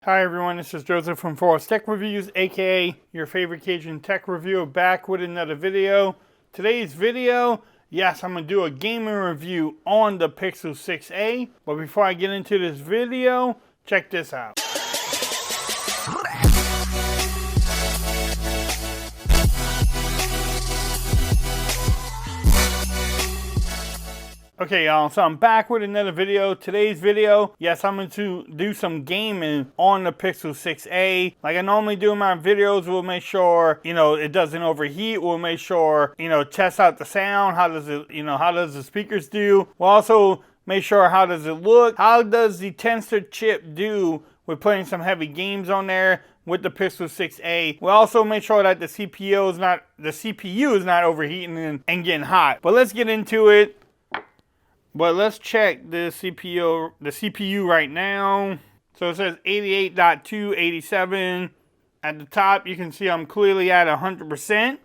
Hi everyone, this is Joseph from Forest Tech Reviews, aka your favorite Cajun tech reviewer, back with another video. Today's video, yes, I'm going to do a gaming review on the Pixel 6a, but before I get into this video, check this out. Okay y'all, so I'm back with another video. Today's video, yes, I'm going to do some gaming on the Pixel 6a. Like I normally do in my videos, we'll make sure, it doesn't overheat. We'll make sure, test out the sound. How does it, how does the speakers do? We'll also make sure how does it look. How does the tensor chip do with playing some heavy games on there with the Pixel 6a. We'll also make sure that the CPU is not overheating and getting hot. But let's get into it. But let's check the CPU right now. So it says 88.2, 87. At the top, you can see I'm clearly at 100%.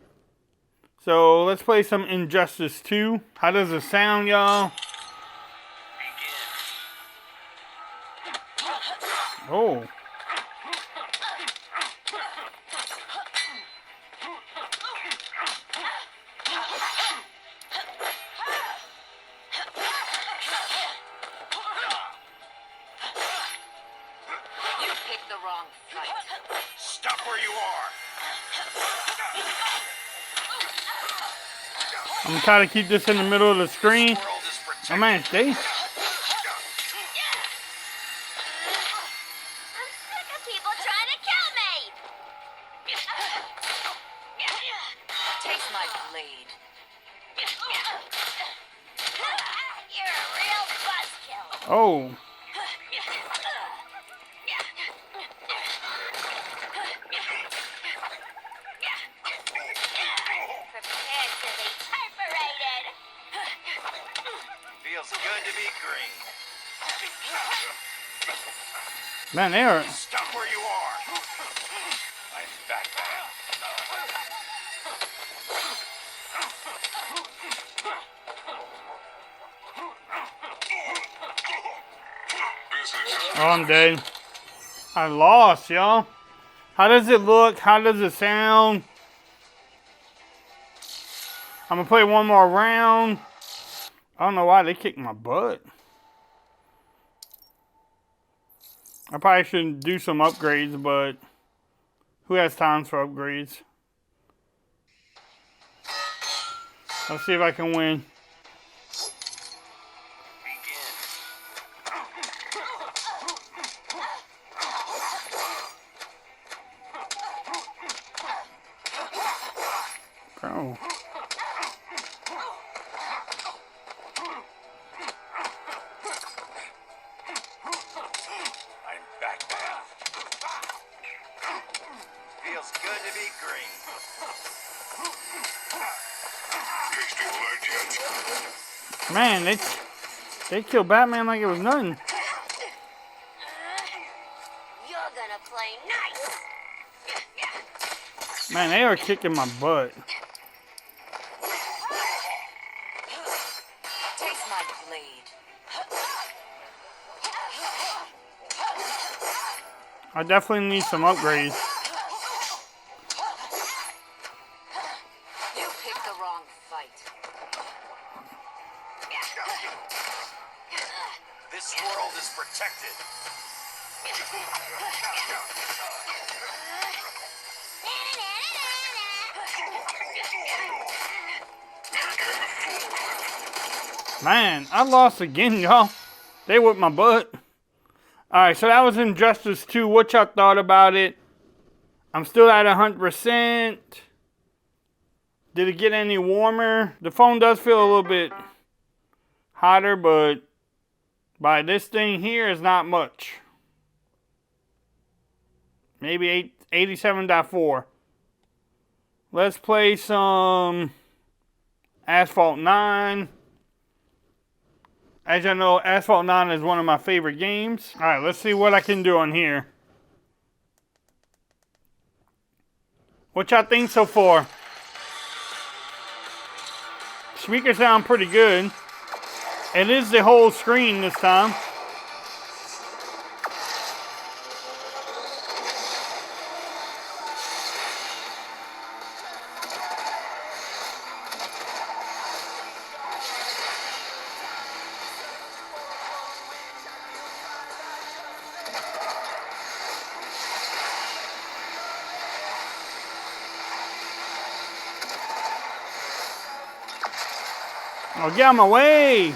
So let's play some Injustice 2. How does it sound, y'all? Oh. The wrong fight. Stop where you are. I'm gonna try to keep this in the middle of the screen. Oh man, stay. I'm sick of people trying to kill me. Taste my blade. You're a real buzzkill. Oh. Feels good to be green. Man, they are. Stop where you are. I'm back now. Oh, I'm dead. I lost, y'all. How does it look? How does it sound? I'm gonna play one more round. I don't know why they kicked my butt. I probably should do some upgrades, but who has time for upgrades? Let's see if I can win. Bro. Feels good to be green. Man, they killed Batman like it was nothing. You're gonna play nice. Man, they are kicking my butt. Taste my blade. I definitely need some upgrades. You picked the wrong fight. This world is protected. Man, I lost again, y'all. They whipped my butt. Alright, so that was Injustice 2. What y'all thought about it? I'm still at 100%. Did it get any warmer? The phone does feel a little bit hotter, but by this thing here is not much. Maybe 87.4. Let's play some Asphalt 9. As y'all know, Asphalt 9 is one of my favorite games. Alright, let's see what I can do on here. What y'all think so far? Speakers sound pretty good. It is the whole screen this time. Oh, get out of my way!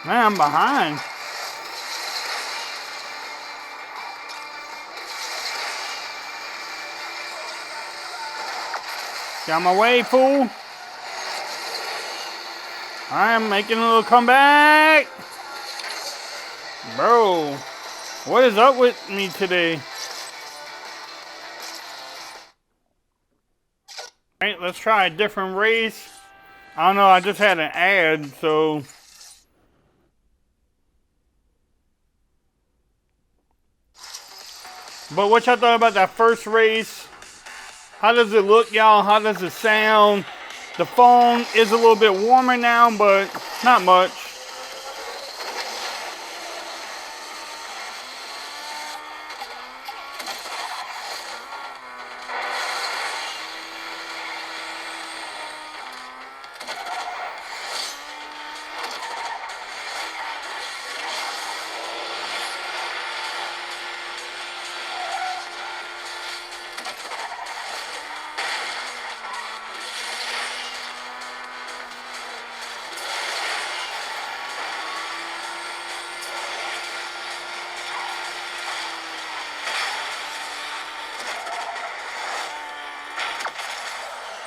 Man, I'm behind. Get out of my way, fool! I'm making a little comeback! Bro, what is up with me today? Alright, let's try a different race. I don't know, I just had an ad, so... But what y'all thought about that first race? How does it look, y'all? How does it sound? The phone is a little bit warmer now, but not much.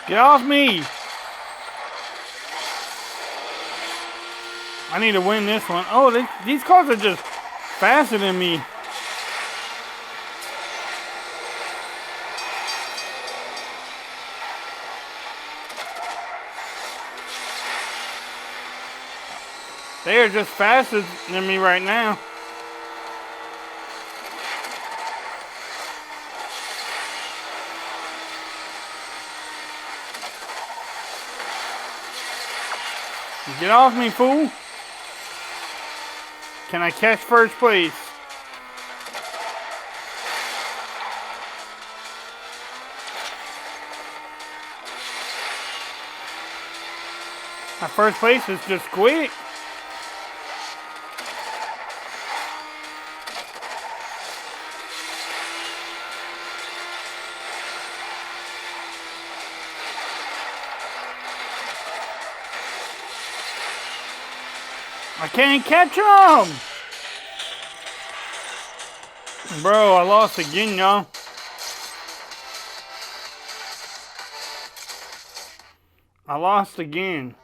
Get off me! I need to win this one. Oh, these cars are just faster than me. They are just faster than me right now. Get off me, fool! Can I catch first place? My first place is just quick. I can't catch him! Bro, I lost again, y'all. I lost again.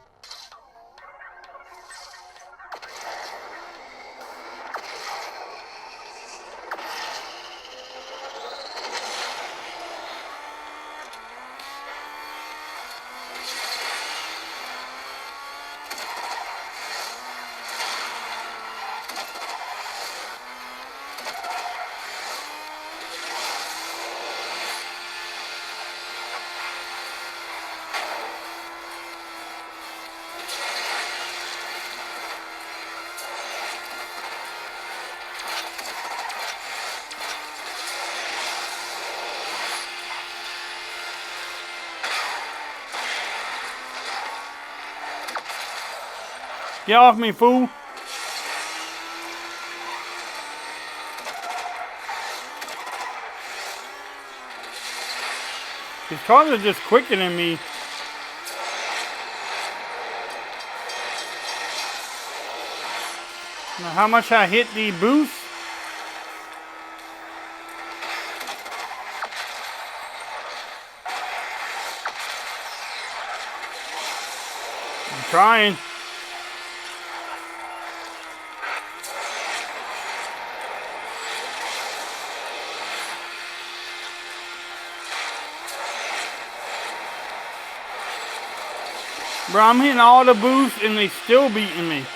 Get off me, fool! These cars are just quicker than me. Now, how much I hit the boost? I'm trying. Bro, I'm hitting all the boosts and they still beating me.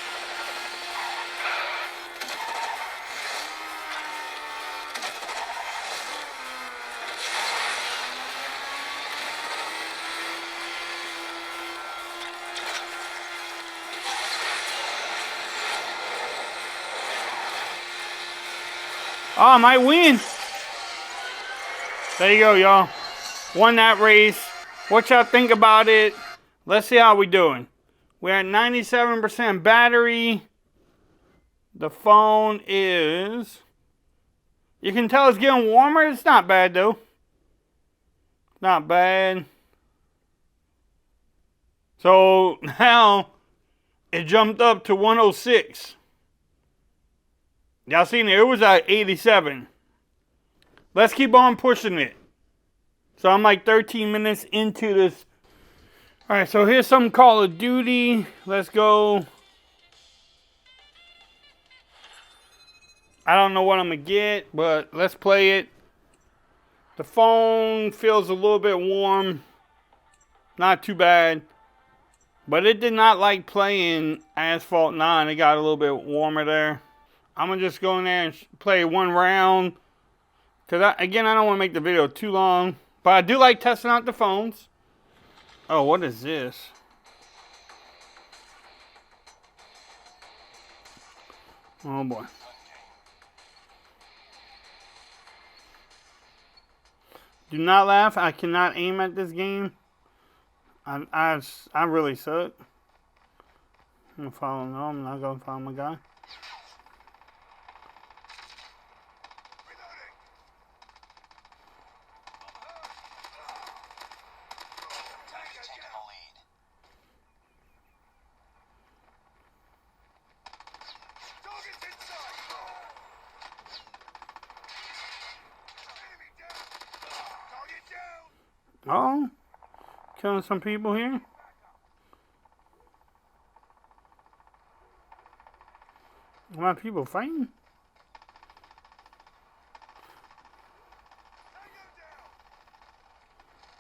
Oh, I might win. There you go, y'all. Won that race. What y'all think about it? Let's see how we doing. We're at 97% battery. The phone is... You can tell it's getting warmer. It's not bad, though. Not bad. So, now, it jumped up to 106. Y'all seen it? It was at 87. Let's keep on pushing it. So, I'm like 13 minutes into this. Alright, so here's some Call of Duty. Let's go. I don't know what I'm going to get, but let's play it. The phone feels a little bit warm. Not too bad. But it did not like playing Asphalt 9. It got a little bit warmer there. I'm going to just go in there and play one round. Because, again, I don't want to make the video too long. But I do like testing out the phones. Oh, what is this? Oh, boy. Do not laugh. I cannot aim at this game. I really suck. I'm gonna follow him. No, I'm not gonna follow my guy. Oh, killing some people here. A lot of people fighting.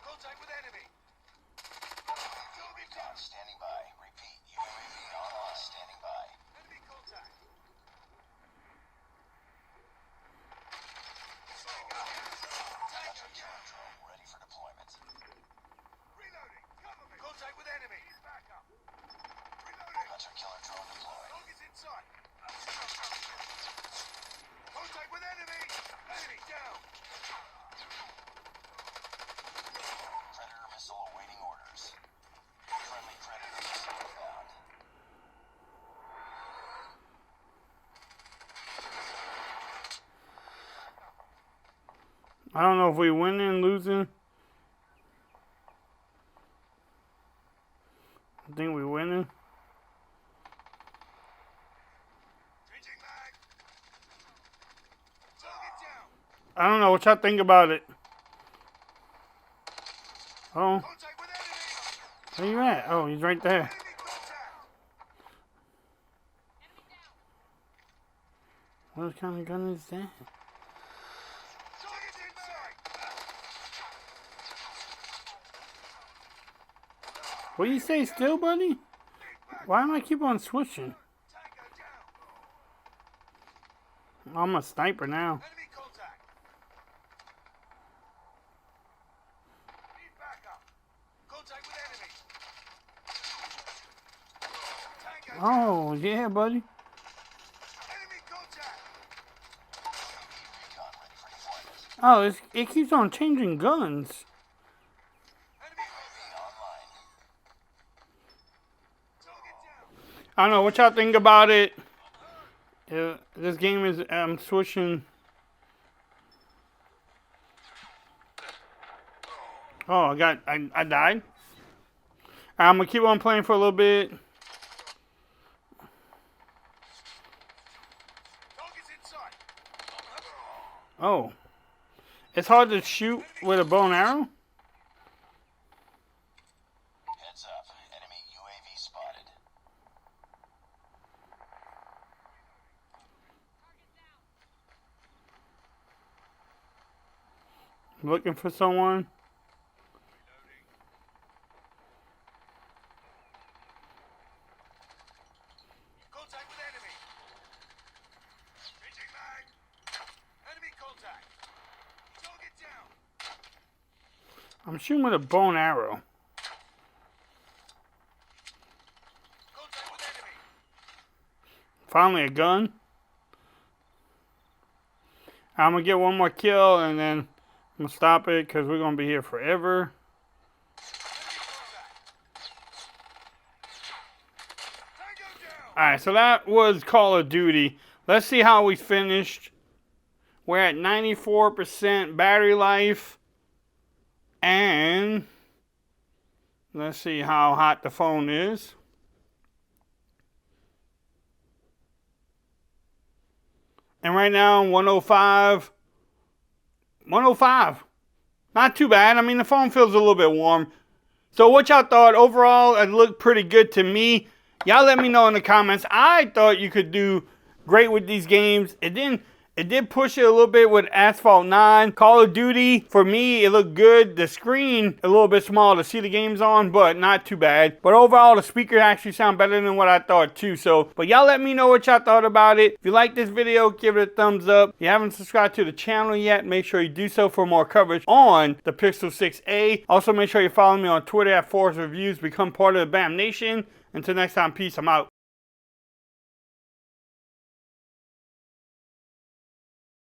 Contact with enemy. Standing by. Repeat. UAV online. Standing by. Enemy contact. Ready for deployment. Reloading. Cover me. Contact with enemy. Back up. Reloading. Hunter killer drone deployed. Target's in sight. Contact with enemy. Enemy down. Predator missile awaiting orders. Friendly Predator missile inbound. I don't know if we winning, losing. I think we winning. Changing mag. Target down. I don't know what y'all think about it. Oh, Contact with enemy. where you at? Oh, he's right there. Enemy contact. What kind of gun is that? Target's in sight. What do you say, still, buddy? Why am I keep on switching? Tango down. I'm a sniper now. Enemy contact. Need backup. Contact with enemy. Tango down. Oh, yeah, buddy. Enemy contact. Recon ready for deployment. Oh, it keeps on changing guns. Enemy UAV online. Target down. I don't know what y'all think about it. This game is, I'm switching. Oh, I died. I'm gonna keep on playing for a little bit. Target's in sight. Oh, it's hard to shoot with a bow and arrow. Heads up. Enemy UAV spotted. Looking for someone. Contact with enemy. Changing mag. Enemy contact. Target down. I'm shooting with a bow and arrow. Contact with enemy. Finally a gun. I'm gonna get one more kill and then I'm gonna stop it because we're gonna be here forever. Enemy contact. Alright, so that was Call of Duty. Let's see how we finished. We're at 94% battery life. And let's see how hot the phone is. And right now, 105. 105. Not too bad. I mean, the phone feels a little bit warm. So what y'all thought? Overall, it looked pretty good to me. Y'all let me know in the comments. I thought you could do great with these games. It did push it a little bit with Asphalt 9. Call of Duty, for me, it looked good. The screen, a little bit small to see the games on, but not too bad. But overall, the speakers actually sound better than what I thought too. So, but y'all let me know what y'all thought about it. If you like this video, give it a thumbs up. If you haven't subscribed to the channel yet, make sure you do so for more coverage on the Pixel 6a. Also, make sure you follow me on Twitter at Forest Reviews. Become part of the BAM Nation. Until next time, peace. I'm out.